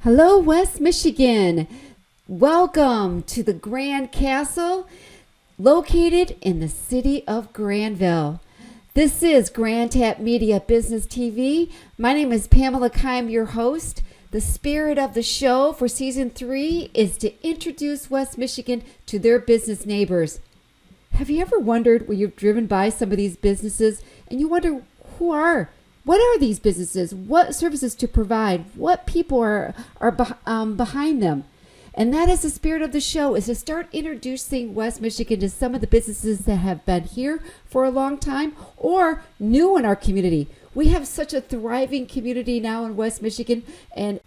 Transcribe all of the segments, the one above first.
Hello, West Michigan. Welcome to the Grand Castle located in the city of Grandville. This is Grand Tap Media Business TV. My name is Pamela Keim, your host. The spirit of the show for season 3 is to introduce West Michigan to their business neighbors. Have you ever wondered when you've driven by some of these businesses and you wonder what are these businesses? What services to provide? What people are behind them? And that is the spirit of the show, is to start introducing West Michigan to some of the businesses that have been here for a long time or new in our community. We have such a thriving community now in West Michigan. And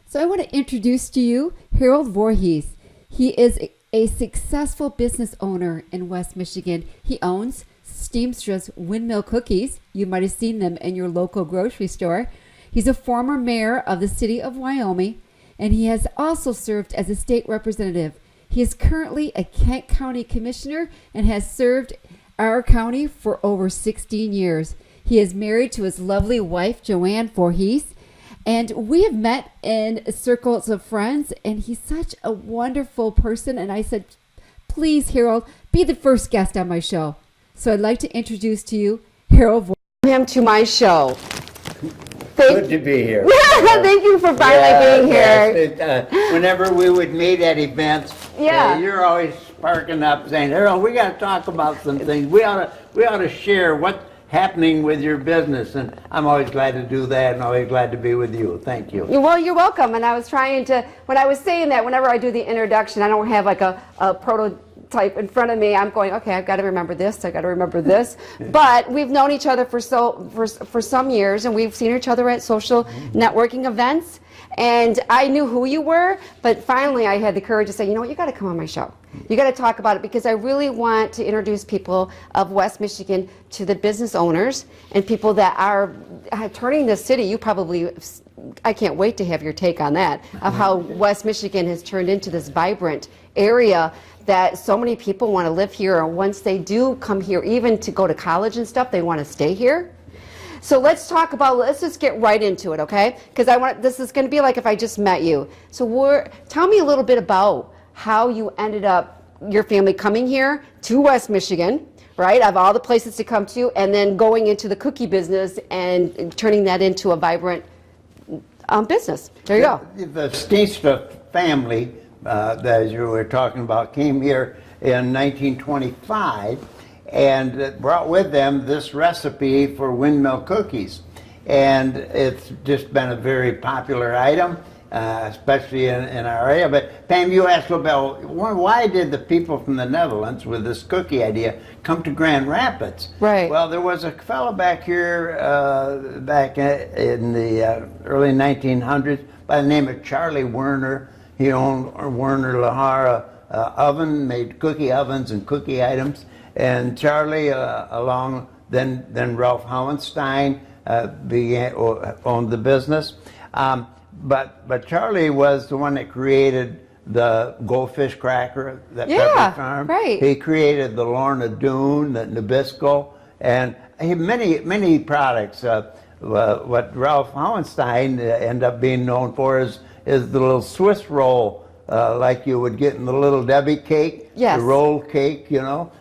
so I want to introduce to you Harold Voorhees. He is a successful business owner in West Michigan. He owns Steenstra's Windmill Cookies. You might have seen them in your local grocery store. He's a former mayor of the city of Wyoming, and he has also served as a state representative. He is currently a Kent County Commissioner and has served our county for over 16 years. He is married to his lovely wife, Joanne Voorhees, and we have met in circles of friends, and he's such a wonderful person. And I said, please, Harold, be the first guest on my show. So I'd like to introduce to you Harold Voorhees. Welcome to my show. Good to be here. Thank you for finally being here. Yes, whenever we would meet at events, you're always sparking up saying, Harold, we got to talk about some things. We ought to share what's happening with your business. And I'm always glad to do that and always glad to be with you. Thank you. Well, you're welcome. And I was trying to, when I was saying that, whenever I do the introduction, I don't have like a prototype in front of me. I'm going, okay, I've got to remember this, I've got to remember this. But we've known each other for some years, and we've seen each other at social networking events. And I knew who you were, but finally I had the courage to say, you know what, you got to come on my show. You got to talk about it, because I really want to introduce people of West Michigan to the business owners and people that are turning this city. You probably, I can't wait to have your take on that, of how West Michigan has turned into this vibrant area that so many people want to live here, and once they do come here, even to go to college and stuff, they want to stay here. So let's just get right into it, okay? Because this is going to be like if I just met you. So tell me a little bit about how you ended up, your family coming here to West Michigan, right? Of all the places to come to, and then going into the cookie business and turning that into a vibrant business. There you go. The Steenstra family, as you were talking about, came here in 1925 and brought with them this recipe for windmill cookies. And it's just been a very popular item, especially in our area. But Pam, you asked about why did the people from the Netherlands with this cookie idea come to Grand Rapids? Right. Well, there was a fellow back here back in the early 1900s by the name of Charlie Werner. He owned Werner Lahara oven, made cookie ovens and cookie items. And Charlie, then Ralph Howenstein owned the business. But Charlie was the one that created the goldfish cracker, that Pepperidge Farm. Right. He created the Lorna Doone, the Nabisco, and many products. What Ralph Howenstein ended up being known for is the little Swiss roll, like you would get in the Little Debbie cake, yes, the roll cake, you know.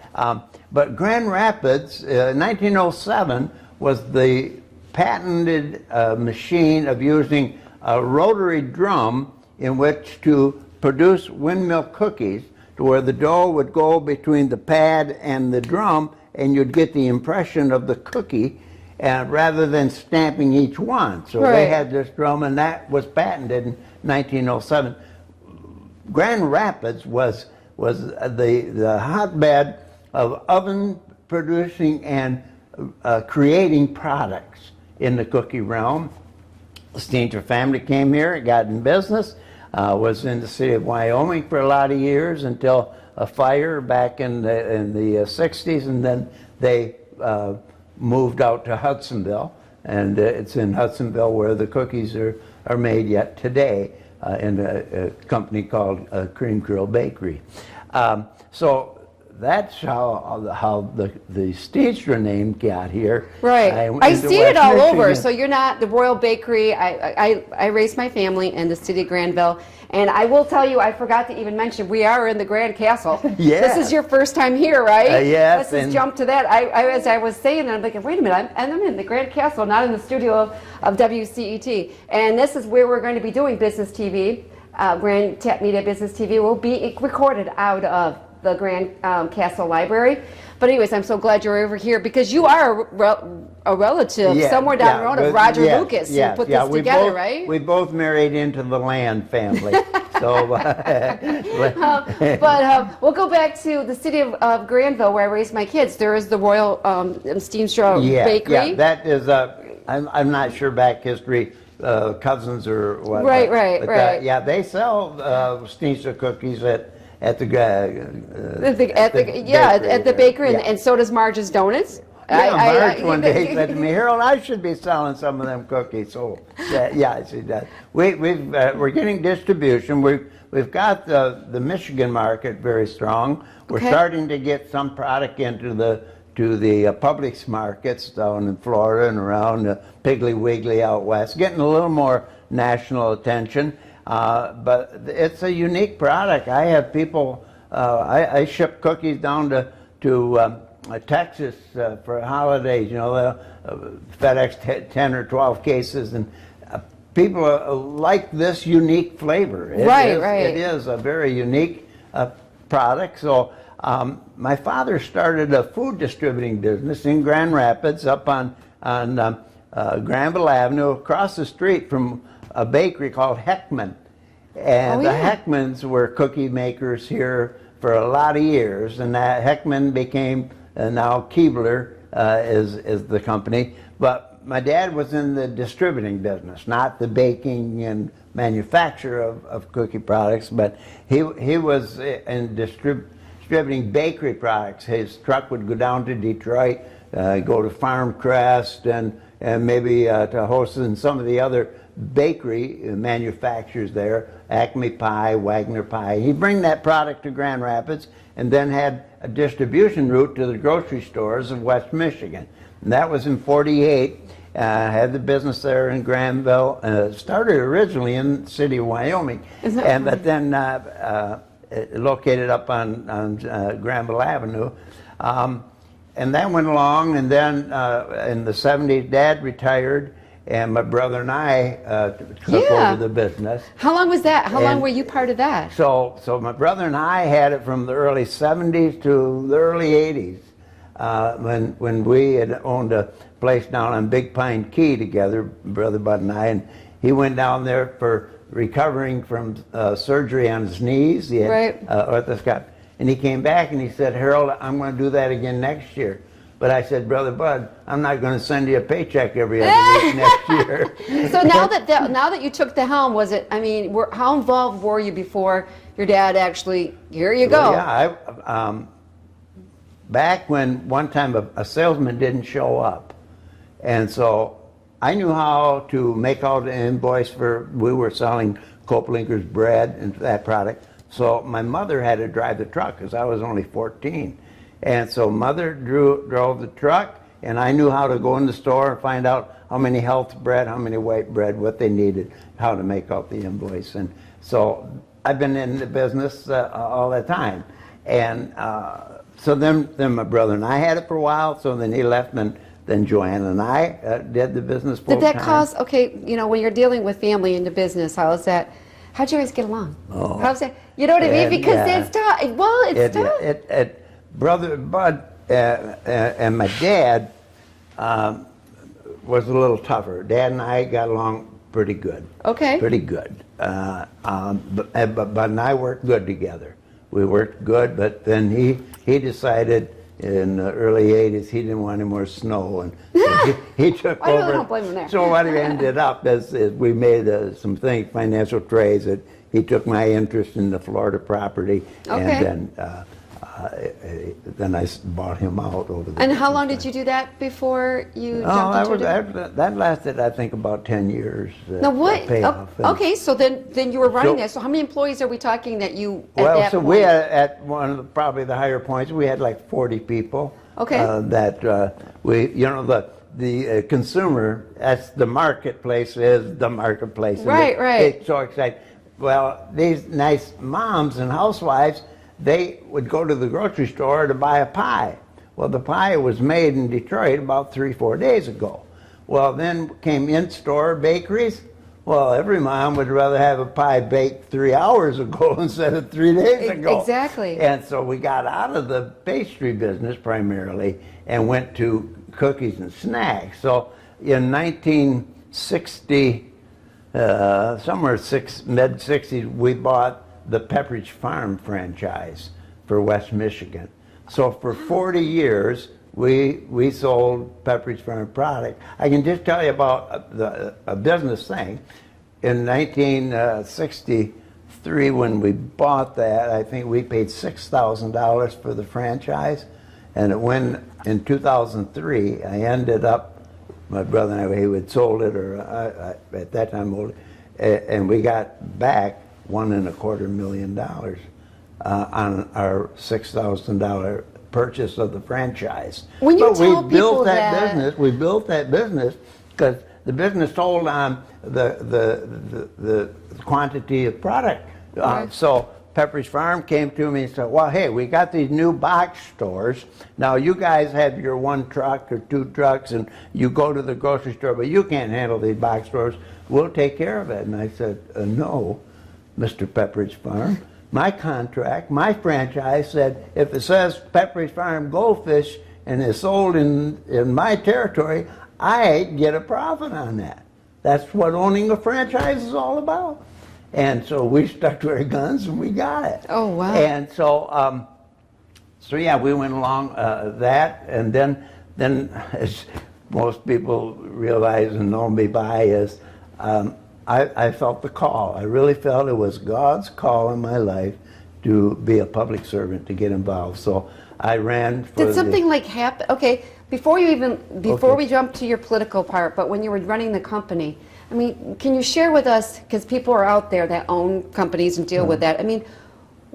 But Grand Rapids, 1907, was the patented machine of using a rotary drum in which to produce windmill cookies, to where the dough would go between the pad and the drum, and you'd get the impression of the cookie, and rather than stamping each one. So right, they had this drum, and that was patented in 1907. Grand Rapids was the hotbed of oven producing and creating products in the cookie realm. The Steenstra family came here, got in business, was in the city of Wyoming for a lot of years until a fire back in the 60s, and then they moved out to Hudsonville, and it's in Hudsonville where the cookies are made yet today in a company called Cream Curl Bakery. So that's how the Steenstra name got here. Right. I into see it West all over. Michigan. So you're not the Royal Bakery. I raised my family in the city of Grandville. And I will tell you, I forgot to even mention, we are in the Grand Castle. Yes. This is your first time here, right? Yes, Let's just jump to that. As I was saying, I'm thinking, wait a minute, I'm in the Grand Castle, not in the studio of WCET. And this is where we're going to be doing business TV. Grand Tap Media Business TV will be recorded out of the Grand Castle Library. But anyways, I'm so glad you're over here because you are a relative somewhere down the road of Roger Lucas who put this together, right? We both married into the Land family. So, but we'll go back to the city of Grandville where I raised my kids. There is the Royal Steenstra Bakery. Yeah, that is I'm not sure back history, cousins or what. Right. Yeah, they sell Steenstra cookies at the bakery, and so does Marges Donuts. Yeah, Marge one day said to me, Harold, I should be selling some of them cookies. So, yeah, she does. We're getting distribution. We've got the Michigan market very strong. We're starting to get some product into the Publix markets down in Florida and around Piggly Wiggly out west, getting a little more national attention. But it's a unique product. I have people, I ship cookies down to Texas for holidays, FedEx 10 or 12 cases, and people like this unique flavor. It is a very unique product. So my father started a food distributing business in Grand Rapids up on Grandville Avenue across the street from a bakery called Heckman. And the Heckmans were cookie makers here for a lot of years, and that Heckman became now Keebler is the company. But my dad was in the distributing business, not the baking and manufacture of cookie products, but he was in distributing bakery products. His truck would go down to Detroit, go to Farm Crest, and maybe to Hostess and some of the other bakery manufacturers there, Acme Pie, Wagner Pie. He'd bring that product to Grand Rapids and then had a distribution route to the grocery stores of West Michigan. And that was in '48. Had the business there in Granville. Started originally in the city of Wyoming, but then located up on Granville Avenue. And that went along, and then in the '70s, Dad retired, and my brother and I took over the business. How long was that? How long were you part of that? So my brother and I had it from the early '70s to the early '80s, when we had owned a place down on Big Pine Key together, Brother Bud and I, and he went down there for recovering from surgery on his knees. He had orthoscope. And he came back and he said, Harold, I'm going to do that again next year. But I said, Brother Bud, I'm not going to send you a paycheck every other week next year. So now that you took the helm, was it, I mean, how involved were you before your dad actually, here you go? Well, yeah, back when one time a salesman didn't show up. And so I knew how to make out an invoice we were selling Koplinker's bread and that product. So my mother had to drive the truck because I was only 14. And so Mother drove the truck, and I knew how to go in the store and find out how many health bread, how many white bread, what they needed, how to make out the invoice. And so I've been in the business all the time. And so then my brother and I had it for a while, so then he left, and then Joanne and I did the business full time. Did that cause, when you're dealing with family in the business, how'd you guys get along? Oh. How's that? You know what I mean? Because it's tough. Well, it's tough. Brother Bud and my dad was a little tougher. Dad and I got along pretty good. Okay. Pretty good. But Bud and I worked good together. We worked good, but then he decided in the early '80s he didn't want any more snow, and he took over. I don't blame him there. So what it ended up is we made some financial trades that he took my interest in the Florida property, and then then I bought him out over the. And how long did you do that before you Oh, jumped into it? that lasted, I think, about 10 years. Now what? Payoff. Okay, so then you were running So- that. So how many employees are we talking that you at Well, that so point? we had at one of probably the higher points, we had like 40 people. Okay. That we, the consumer, that's the marketplace is the marketplace. And Right, right. It's so exciting. Well, these nice moms and housewives, they would go to the grocery store to buy a pie. Well, the pie was made in Detroit about 3-4 days ago. Well, then came in-store bakeries. Well, every mom would rather have a pie baked 3 hours ago instead of 3 days ago. Exactly. And so we got out of the pastry business primarily and went to cookies and snacks. So in 1960, somewhere mid-60s, we bought the Pepperidge Farm franchise for West Michigan. So for 40 years, we sold Pepperidge Farm product. I can just tell you about a business thing. In 1963, when we bought that, I think we paid $6,000 for the franchise. And it went in 2003, I ended up, my brother and I, we had sold it, or at that time, and we got back $1.25 million on our $6,000 purchase of the franchise. When you But tell we built people that that- business. We built that business because the business sold on the quantity of product. Right. So Pepperidge Farm came to me and said, well, hey, we got these new box stores. Now you guys have your 1 truck or 2 trucks and you go to the grocery store, but you can't handle these box stores. We'll take care of it. And I said, no, Mr. Pepperidge Farm. My contract, my franchise said, if it says Pepperidge Farm Goldfish and is sold in my territory, I get a profit on that. That's what owning a franchise is all about. And so we stuck to our guns and we got it. Oh, wow. And so, yeah, we went along that, and then as most people realize and know me by is, I felt the call. I really felt it was God's call in my life to be a public servant, to get involved. So I ran for Did something like happen? Okay, before Okay. we jump to your political part, but when you were running the company, I mean, can you share with us, because people are out there that own companies and deal with that. I mean,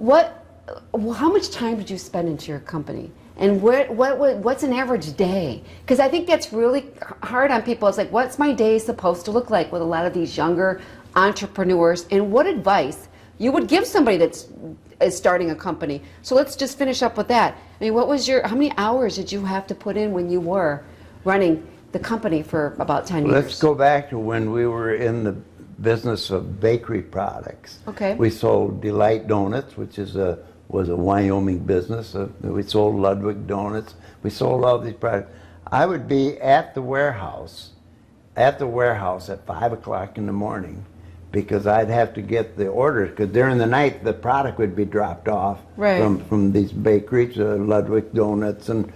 how much time did you spend into your company? And what's an average day? Because I think that's really hard on people. It's like, what's my day supposed to look like with a lot of these younger entrepreneurs? And what advice you would give somebody is starting a company? So let's just finish up with that. I mean, how many hours did you have to put in when you were running the company for about 10 years? Let's go back to when we were in the business of bakery products. Okay. We sold Delight Donuts, which was a Wyoming business. We sold Ludwig Donuts. We sold all these products. I would be at the warehouse at 5 o'clock in the morning, because I'd have to get the orders, because during the night the product would be dropped off Right. from these bakeries, Ludwig Donuts and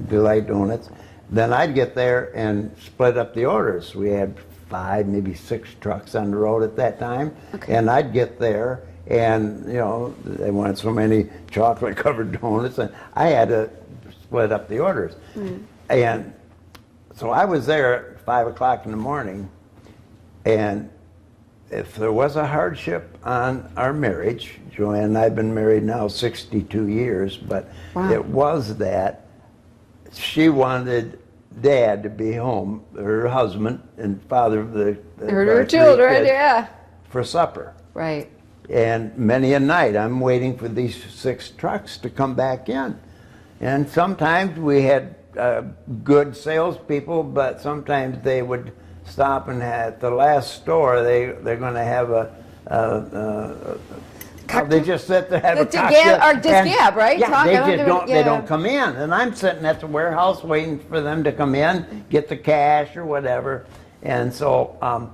Delight Donuts. Then I'd get there and split up the orders. We had 5, maybe 6 trucks on the road at that time. Okay. And I'd get there, and they wanted so many chocolate covered donuts, and I had to split up the orders. And so I was there at 5 o'clock in the morning, and if there was a hardship on our marriage, Joanne and I have been married now 62 years, but Wow. it was that she wanted Dad to be home, her husband and father of the Her our 3 children, kids, yeah. for supper. Right. And many a night I'm waiting for these 6 trucks to come back in. And sometimes we had good salespeople, but sometimes they would stop, and at the last store they're going to have they just sit there, have a The cocktail. gab- or just gab, right? Yeah, Talk, they I don't just do it, don't. They yeah. don't come in, and I'm sitting at the warehouse waiting for them to come in, get the cash or whatever. And so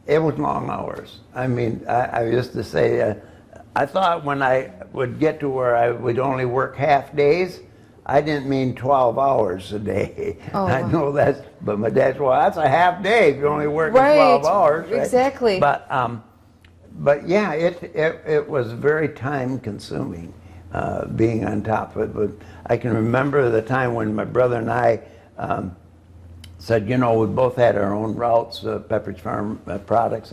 it was long hours. I mean, I used to say, I thought when I would get to where I would only work half days, I didn't mean 12 hours a day. Oh, I wow. know that's, but my dad said, well, that's a half day if you're only working Right, 12 hours. Right? exactly. But yeah, it was very time consuming. being on top of it. But I can remember the time when my brother and I said, you know, we both had our own routes, Pepperidge Farm products,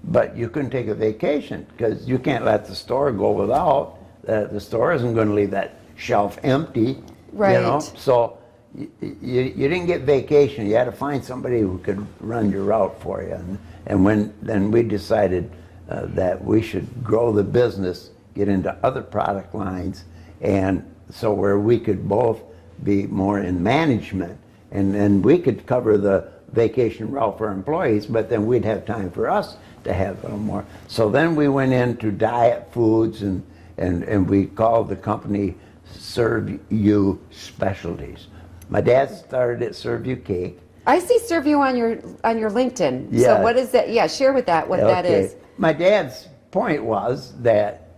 but you couldn't take a vacation because you can't let the store go without. The store isn't going to leave that shelf empty, right. You know. So you didn't get vacation. You had to find somebody who could run your route for you. And then we decided that we should grow the business, get into other product lines, and so where we could both be more in management, and we could cover the vacation route for our employees, but then we'd have time for us to have a little more. So then we went into diet foods, and we called the company Serve You Specialties. My dad started at Serve You Cake. I see Serve You on your LinkedIn. Yeah. So what is that? Yeah, share with that what that is. My dad's point was that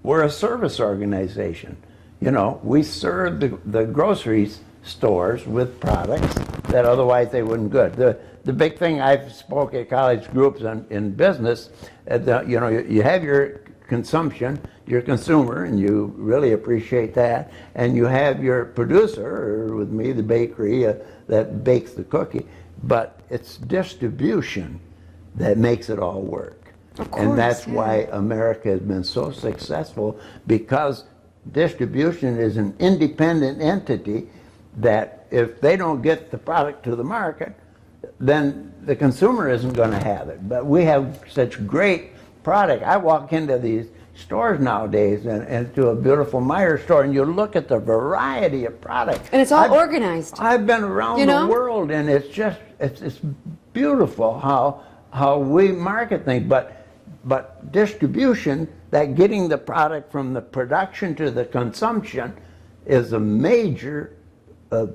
we're a service organization. You know, we serve the grocery stores with products that otherwise they wouldn't good. The big thing, I've spoke at college groups in business, you know, you have your consumption, your consumer, and you really appreciate that, and you have your producer, or with me, the bakery that bakes the cookie, but it's distribution that makes it all work. Of course, and that's yeah. why America has been so successful, because distribution is an independent entity that if they don't get the product to the market, then the consumer isn't going to have it. But we have such great product. I walk into these stores nowadays and to a beautiful Meijer store, and you look at the variety of products. And it's all organized. I've been around the world, and it's just, it's beautiful how we market things. But distribution, that getting the product from the production to the consumption, is a major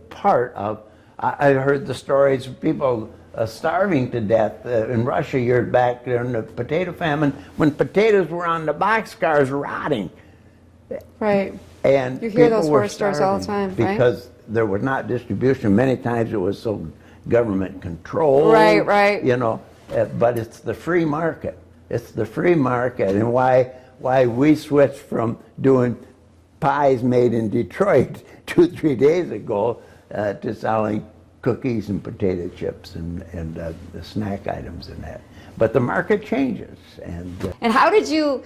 part of. I heard the stories of people starving to death in Russia years back during the potato famine, when potatoes were on the boxcars rotting. Right. And you hear people those were horror stories all the time, right? because there was not distribution. Many times it was so government controlled. Right. You know, but it's the free market. It's the free market, and why we switched from doing pies made in Detroit 2-3 days ago to selling cookies and potato chips and the snack items and that. But the market changes. And how did you,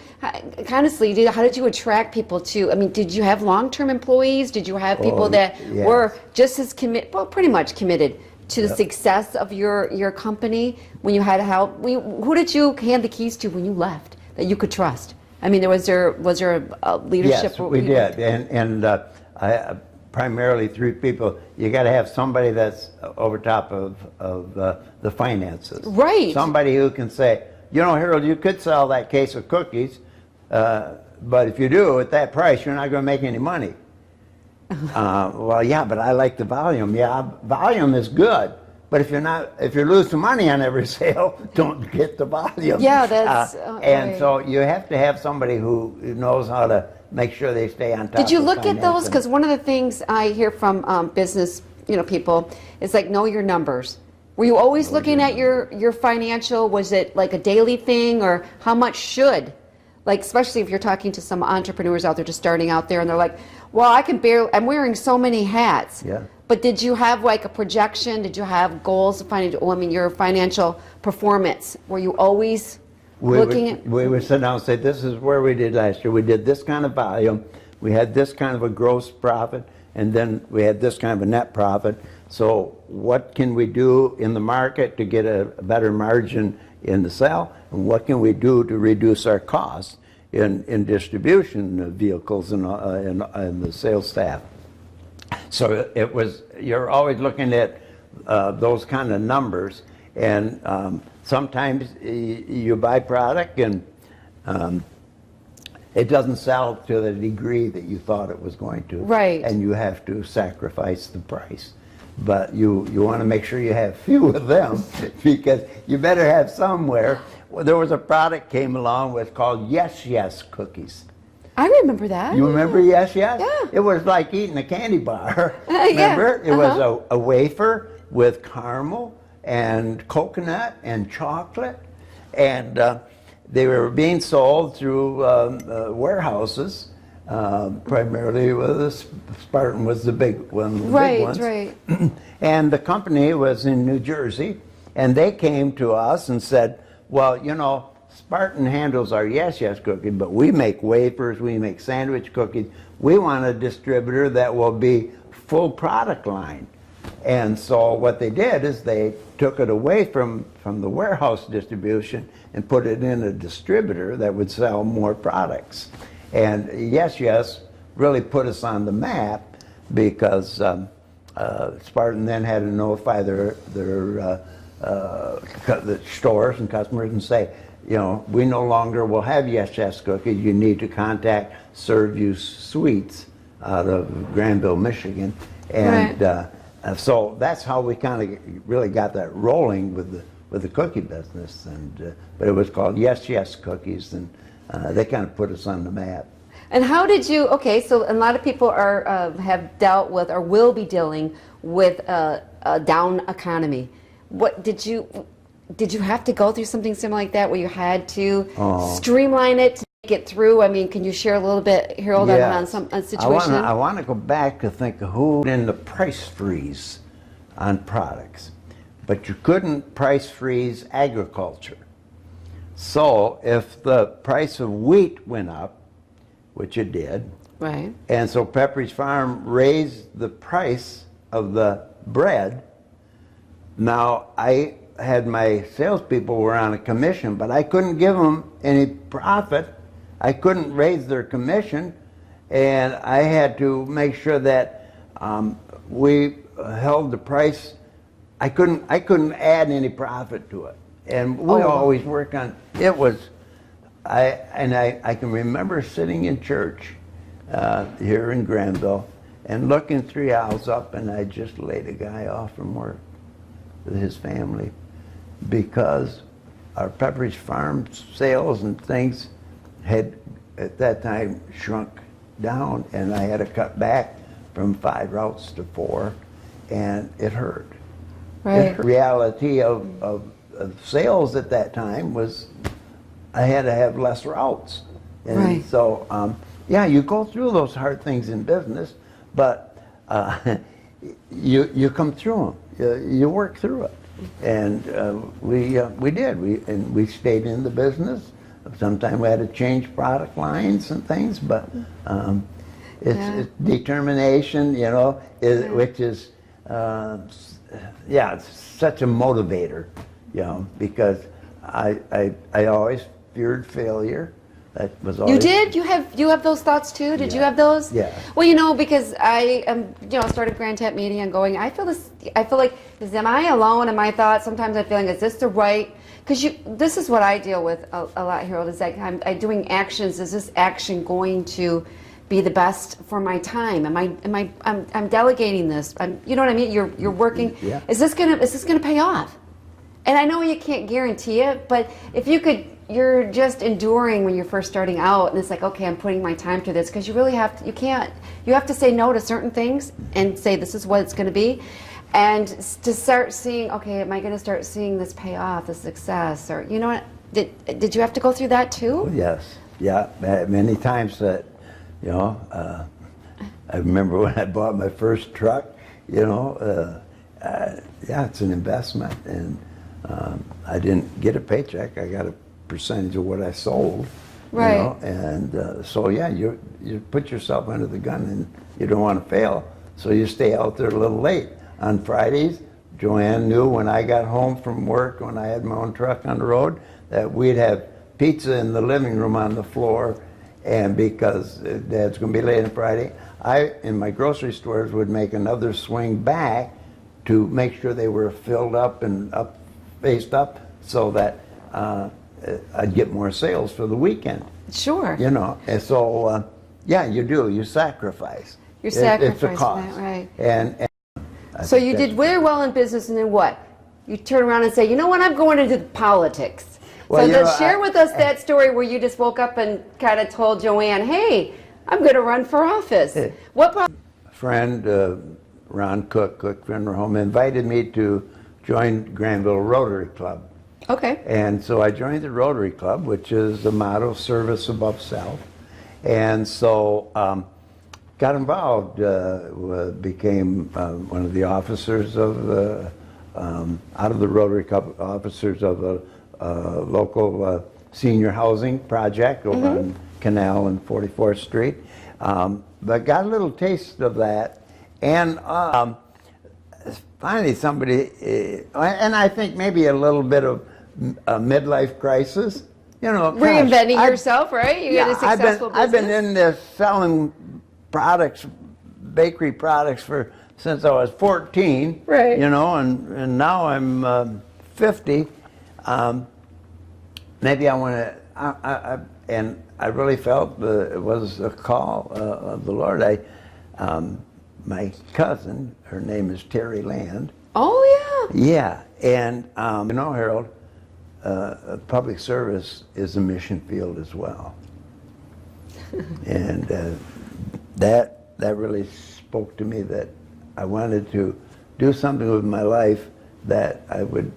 honestly, how did you attract people to, I mean, did you have long-term employees? Did you have people that yes. were just as committed, well, pretty much committed to the success of your company when you had help? Who did you hand the keys to when you left that you could trust? I mean, was there a leadership? Yes, we did. And I primarily 3 people. You got to have somebody that's over top of the finances. Right. Somebody who can say, you know, Harold, you could sell that case of cookies, but if you do at that price, you're not going to make any money. Well, yeah, but I like the volume. Yeah, volume is good, but if you're losing money on every sale, don't get the volume. Yeah, that's and right. so you have to have somebody who knows how to make sure they stay on top. Did you of look at those? financing. Because one of the things I hear from business, people, is like, know your numbers. Were you always looking at your financial? Was it like a daily thing, or how much should? Like, especially if you're talking to some entrepreneurs out there just starting out there, and they're like, well, I'm wearing so many hats. Yeah. But did you have like a projection? Did you have goals of your financial performance? Were you always We would sit down and say, this is where we did last year. We did this kind of volume. We had this kind of a gross profit, and then we had this kind of a net profit. So what can we do in the market to get a better margin in the sale? And what can we do to reduce our costs in distribution vehicles and the sales staff? So you're always looking at those kind of numbers, and sometimes you buy product and it doesn't sell to the degree that you thought it was going to. Right. And you have to sacrifice the price. But you want to make sure you have few of them, because you better have somewhere. Well, there was a product came along was called Yes cookies. I remember that. You remember Yes? Yeah. It was like eating a candy bar. Yeah. Remember? It was a wafer with caramel and coconut and chocolate, and they were being sold through warehouses primarily Spartan was the big one, the big ones. Right. And the company was in New Jersey, and they came to us and said, well, you know, Spartan handles our Yes Yes cookie, but we make wafers, we make sandwich cookies. We want a distributor that will be full product line. And so what they did is they took it away from the warehouse distribution and put it in a distributor that would sell more products. And Yes Yes really put us on the map because Spartan then had to notify their stores and customers and say, you know, we no longer will have Yes Yes cookies. You need to contact Serve You Sweets out of Grandville, Michigan. And so that's how we kind of really got that rolling with the cookie business. And but it was called Yes Yes Cookies, and they kind of put us on the map. And how did you? Okay, so a lot of people are have dealt with or will be dealing with a down economy. What did you have to go through something similar like that where you had to streamline it to make it through? I mean, can you share a little bit, Harold, on some situation? I want to go back to think of who in the price freeze on products, but you couldn't price freeze agriculture. So if the price of wheat went up, which it did, right, and so Pepperidge Farm raised the price of the bread. Now I had my salespeople were on a commission, but I couldn't give them any profit. I couldn't raise their commission, and I had to make sure that we held the price. I couldn't add any profit to it, and we always work on it. Was I can remember sitting in church here in Grandville and looking 3 hours up, and I just laid a guy off from work with his family because our Pepperidge Farm sales and things had at that time shrunk down, and I had to cut back from 5 routes to 4, and it hurt. right. The reality of sales at that time was I had to have less routes. And Right. so, yeah, you go through those hard things in business, but you come through them. You work through it. And we did. We stayed in the business. Sometimes we had to change product lines and things, but it's determination, you know, which is, it's such a motivator, you know, because I always feared failure. That was always. You did? You have those thoughts too? Did you have those? Yeah. Well, you know, because I started Grand Tap Media and going, I feel like, am I alone in my thoughts? Sometimes I'm feeling, is this the right? Because this is what I deal with a lot, Harold, is like I'm doing actions. Is this action going to be the best for my time? I'm delegating this. You know what I mean? You're working. Yeah. Is this gonna pay off? And I know you can't guarantee it, but if you could, you're just enduring when you're first starting out, and it's like, okay, I'm putting my time to this, because you really have to, you have to say no to certain things and say this is what it's going to be, and to start seeing, okay, am I going to start seeing this pay off, this success, or, you know what, did you have to go through that too? Yes, yeah, many times that, you know, I remember when I bought my first truck, you know, it's an investment, and I didn't get a paycheck. I got a percentage of what I sold, right? You know? And so yeah, you put yourself under the gun, and you don't want to fail, so you stay out there a little late. On Fridays, Joanne knew when I got home from work, when I had my own truck on the road, that we'd have pizza in the living room on the floor, and because Dad's going to be late on Friday, I, in my grocery stores, would make another swing back to make sure they were filled up and faced up, so that I'd get more sales for the weekend. Sure. You know, and so yeah, you sacrifice. You're sacrificing it's a cost. that, right? And so you did very well in business, and then what? You turn around and say, you know what, I'm going into politics. Well, So share with us that story where you just woke up and kind of told Joanne, hey, I'm going to run for office. What? Friend Ron Cook Funeral Home, invited me to join Granville Rotary Club. Okay. And so I joined the Rotary Club, which is the motto, service above self. And so got involved, became one of the officers of the, out of the Rotary Club, officers of the local senior housing project over on Canal and 44th Street. But got a little taste of that. And finally somebody, and I think maybe a little bit of a midlife crisis. You know, Reinventing yourself, right? You got a successful business. I've been in this selling products, bakery products since I was 14. Right. You know, and now I'm 50. Maybe I want to, and I really felt it was a call of the Lord. My cousin, her name is Terry Land. Oh, yeah. Yeah, and you know, Harold, public service is a mission field as well. And that really spoke to me that I wanted to do something with my life that I would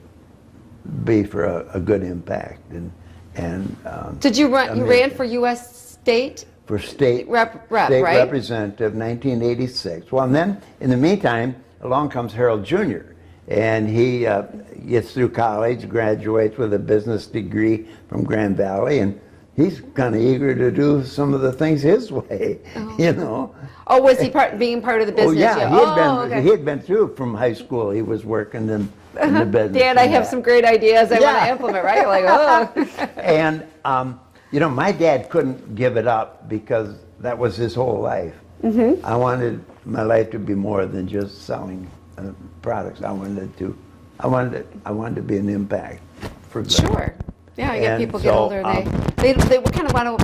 be for a good impact. And Did you run? You ran for U.S. state? For state Rep, state right? representative, 1986. Well, and then in the meantime, along comes Harold Jr. And he gets through college, graduates with a business degree from Grand Valley, and he's kind of eager to do some of the things his way, you know. Oh, was he being part of the business? Oh yeah, okay. he had been through from high school. He was working in the business. Dad, I have some great ideas I want to implement, right? You're like, oh. And you know, my dad couldn't give it up because that was his whole life. I wanted my life to be more than just selling products. I wanted to be an impact for good. Sure. Yeah, I get And people get so, older and they kind of want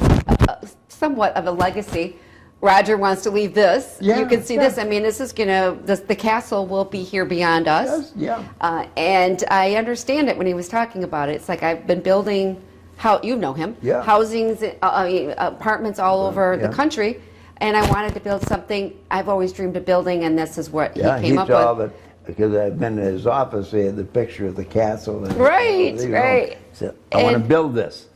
somewhat of a legacy. Roger wants to leave this. Yeah, you can see yeah. this. I mean, this is the castle will be here beyond us. Yes, yeah. And I understand it when he was talking about it. It's like I've been building, you know him, Yeah. housings, apartments all over yeah. the country. And I wanted to build something I've always dreamed of building, and this is what Yeah, he came up saw with. that because I've been in his office. He had the picture of the castle. And, Right, you know, right. Said, I want to And- build this.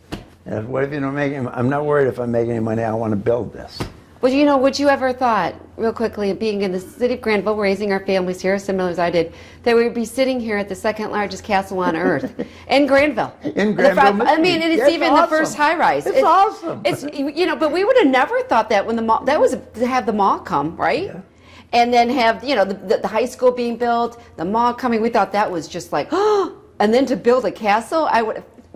And what if you don't make any? I'm not worried if I make any money. I want to build this. Well, you know, would you ever thought, real quickly, being in the city of Grandville, raising our families here, similar as I did, that we would be sitting here at the second largest castle on earth in Granville. In Granville, I mean, and it's That's even awesome. the first high-rise. It's awesome. It's, you know, but we would have never thought that when the mall, that was to have the mall come, right? Yeah. And then have, you know, the high school being built, the mall coming, we thought that was just like, oh, and then to build a castle,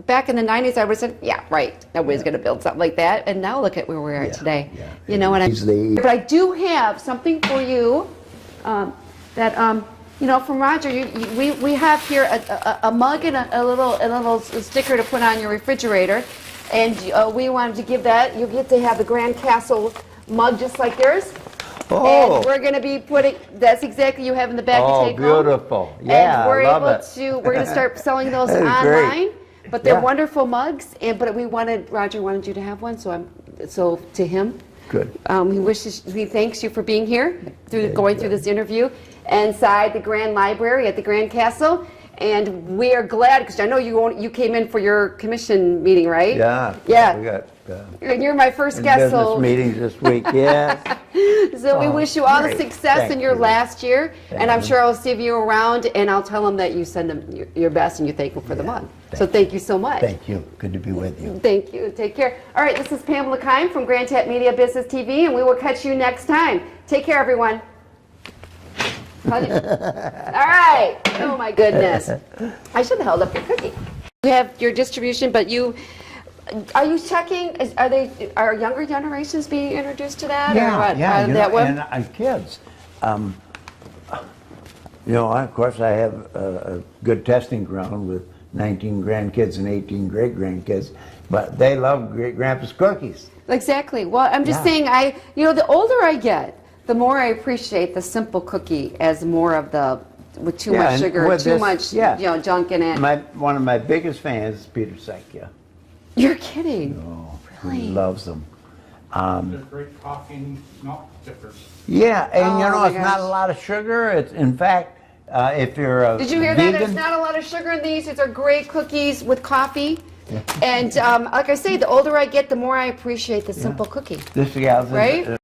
back in the 90s, I would have said, yeah, right, nobody's going to build something like that. And now look at where we're at today. yeah. You know what But I do have something for you that, you know, from Roger. We have here a mug and a little sticker to put on your refrigerator. And we wanted to give that. You get to have the Grand Castle mug just like yours. Oh. And we're going to be putting, that's exactly you have in the bag to take home. Beautiful. Yeah, And we're I love able it. to, we're going to start selling those That is online. great. But they're Yeah. wonderful mugs, but Roger wanted you to have one, so to him. Good. He thanks you for being here, going through this interview inside the Grand Library at the Grand Castle. And we are glad, because I know you came in for your commission meeting, right? Yeah. Yeah. We got And you're my first guest, business so meetings this week. Yeah. So we wish you all the great. success Thank in your you. last year, and I'm you. sure I'll see you around, and I'll tell them that you send them your best and you thank them for the mug. So thank you so much. Thank you. Good to be with you. Thank you. Take care. All right, this is Pamela Keim from Grand Tap Media Business TV, and we will catch you next time. Take care, everyone. All right. Oh my goodness. I should have held up your cookie. You have your distribution, but are you checking? Are younger generations being introduced to that, or what? Yeah, you that know, web? and kids. You know, of course, I have a good testing ground with 19 grandkids and 18 great-grandkids, but they love great-grandpa's cookies. Exactly. Well, I'm just saying, the older I get, the more I appreciate the simple cookie as more of the, with too much and sugar, with too this- much, yeah. junk in it. One of my biggest fans is Peter Sekia. You're kidding. Oh, Really? he loves them. They're great coffee and malt dippers. Yeah, and Oh, you know, my it's not gosh. a lot of sugar. It's, in fact, if you're a Did you hear vegan, that? There's not a lot of sugar in these. These are great cookies with coffee. And like I say, the older I get, the more I appreciate the simple cookie. This gal's Right?